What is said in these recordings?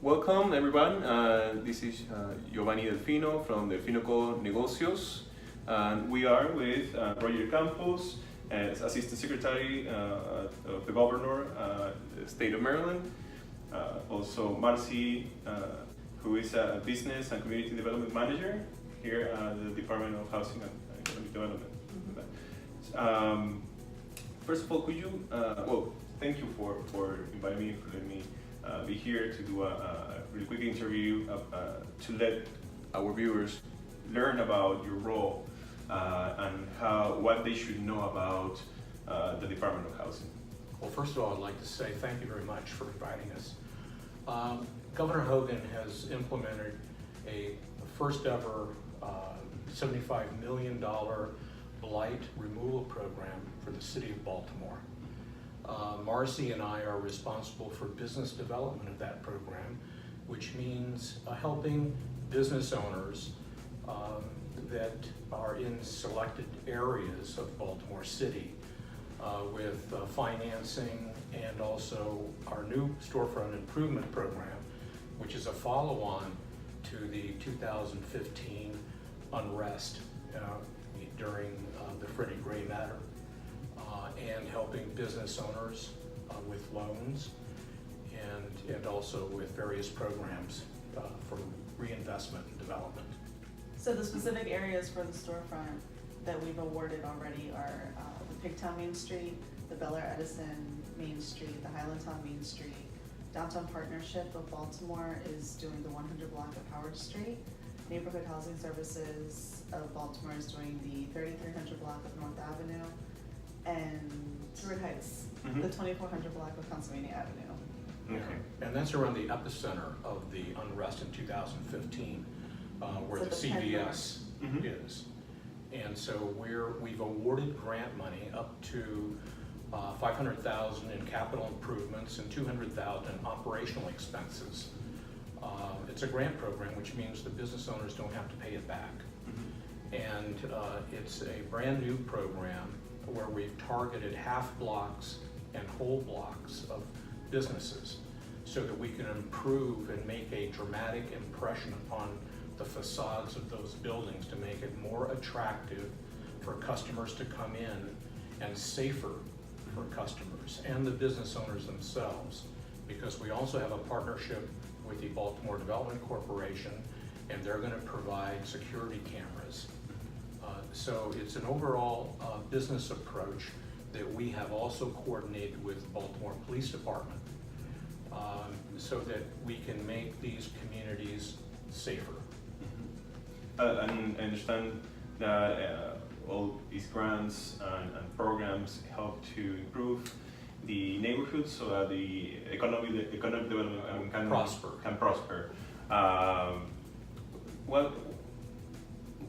Welcome everyone. This is Giovanni Delfino from Delfino Negocios, and we are with Roger Campos, as Assistant Secretary of the Governor, the State of Maryland. Also Marcie, who is a Business and Community Development Manager here at the Department of Housing and Economic Development. Mm-hmm. First of all, could you, thank you for inviting me, for letting me be here to do a really quick interview to let our viewers learn about your role and what they should know about the Department of Housing. Well, first of all, I'd like to say thank you very much for inviting us. Governor Hogan has implemented a first ever $75 million blight removal program for the city of Baltimore. Marcie and I are responsible for business development of that program, which means helping business owners that are in selected areas of Baltimore City with financing, and also our new storefront improvement program, which is a follow-on to the 2015 unrest during the Freddie Gray matter, and helping business owners with loans and also with various programs for reinvestment and development. So the specific areas for the storefront that we've awarded already are the Pigtown Main Street, the Bel Air Edison Main Street, the Highlandtown Main Street. Downtown Partnership of Baltimore is doing the 100 block of Howard Street. Neighborhood Housing Services of Baltimore is doing the 3300 block of North Avenue. And Druid Heights, mm-hmm. the 2400 block of Pennsylvania Avenue. Okay. And that's around the epicenter of the unrest in 2015, where so the CVS mm-hmm. is. And so we've awarded grant money up to $500,000 in capital improvements and $200,000 in operational expenses. It's a grant program, which means the business owners don't have to pay it back. Mm-hmm. And it's a brand new program where we've targeted half blocks and whole blocks of businesses so that we can improve and make a dramatic impression upon the facades of those buildings to make it more attractive for customers to come in and safer for customers and the business owners themselves, because we also have a partnership with the Baltimore Development Corporation, and they're going to provide security cameras. So it's an overall business approach that we have also coordinated with the Baltimore Police Department so that we can make these communities safer. Mm-hmm. And I understand that all these grants and programs help to improve the neighborhoods so that the economic development can prosper.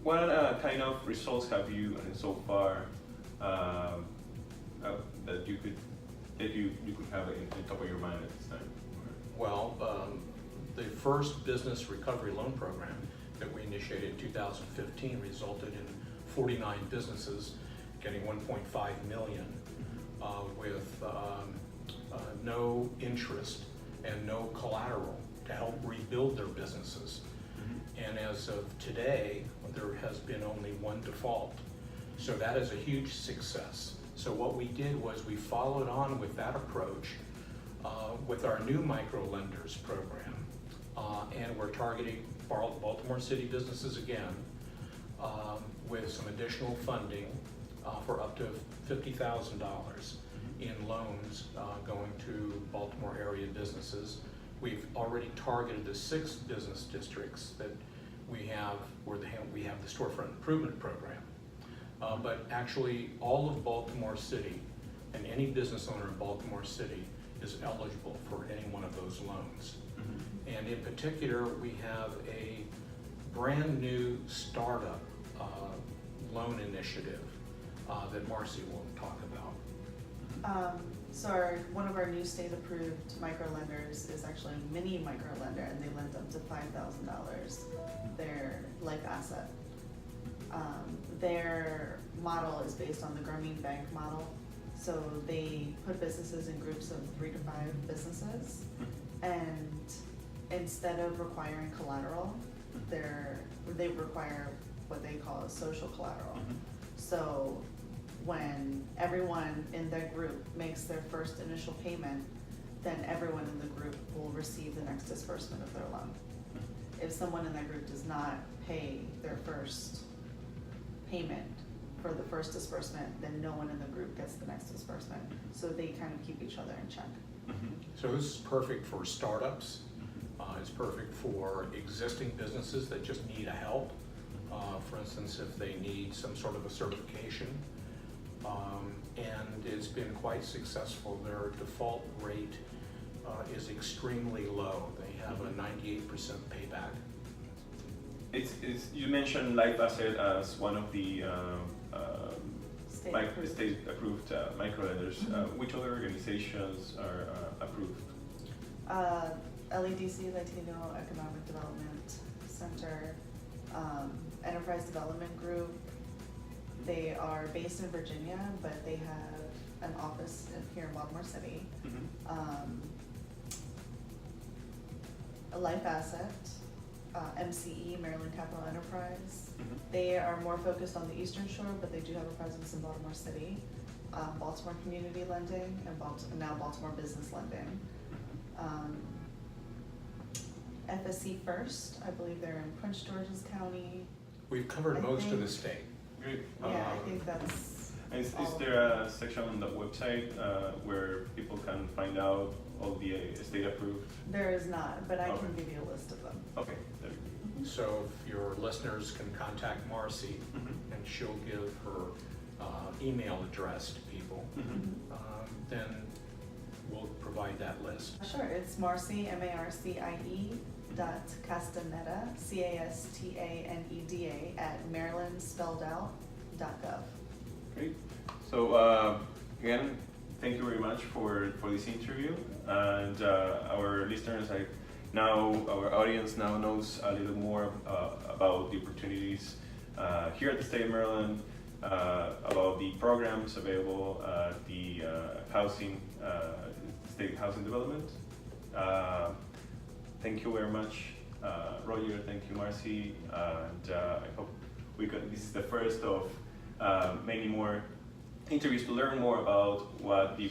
What kind of results have you so far that you could have in the top of your mind at this time? Well, the first business recovery loan program that we initiated in 2015 resulted in 49 businesses getting $1.5 million with no interest and no collateral to help rebuild their businesses. And as of today, there has been only one default. So that is a huge success. So what we did was we followed on with that approach with our new micro lenders program. And we're targeting Baltimore City businesses again with some additional funding for up to $50,000 in loans going to Baltimore area businesses. We've already targeted the 6 business districts that we have where we have the storefront improvement program. But actually all of Baltimore City and any business owner in Baltimore City is eligible for any one of those loans. Mm-hmm. And in particular, we have a brand new startup loan initiative that Marcie will talk about. So one of our new state-approved micro-lenders is actually a mini micro-lender, and they lend up to $5,000, their life asset. Their model is based on the Grameen Bank model. So they put businesses in groups of 3 to 5 businesses, and instead of requiring collateral, they require what they call a social collateral. So when everyone in their group makes their first initial payment, then everyone in the group will receive the next disbursement of their loan. If someone in that group does not pay their first payment for the first disbursement, then no one in the group gets the next disbursement. So they kind of keep each other in check. So this is perfect for startups. It's perfect for existing businesses that just need a help. For instance, if they need some sort of a certification. And it's been quite successful. Their default rate is extremely low. They have a 98% payback. You mentioned Life Asset as one of the state-approved microlenders. Which other organizations are approved? LEDC, Latino Economic Development Center, Enterprise Development Group. They are based in Virginia, but they have an office here in Baltimore City. A Life Asset, MCE, Maryland Capital Enterprise. They are more focused on the Eastern Shore, but they do have a presence in Baltimore City. Baltimore Community Lending, and now Baltimore Business Lending. FSC First, I believe they're in Prince George's County. We've covered most of the state. Great. Yeah, I think that's. Is there a section on the website where people can find out all the state approved? There is not, but I Okay. can give you a list of them. Okay, there we go. So if your listeners can contact Marcie, and she'll give her email address to people, then we'll provide that list. Sure, it's Marcie, MARCIE .Castaneda, CASTANEDA at marylandspelledout.gov. Great. So again, thank you very much for this interview, and our listeners, our audience now knows a little more about the opportunities here at the state of Maryland, about the programs available at the state housing development. Thank you very much, Roger. Thank you, Marcie, and I hope this is the first of many more interviews to learn more about about the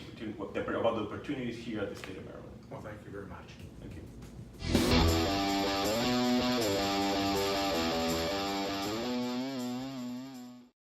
opportunities here at the state of Maryland. Well, thank you very much. Thank you.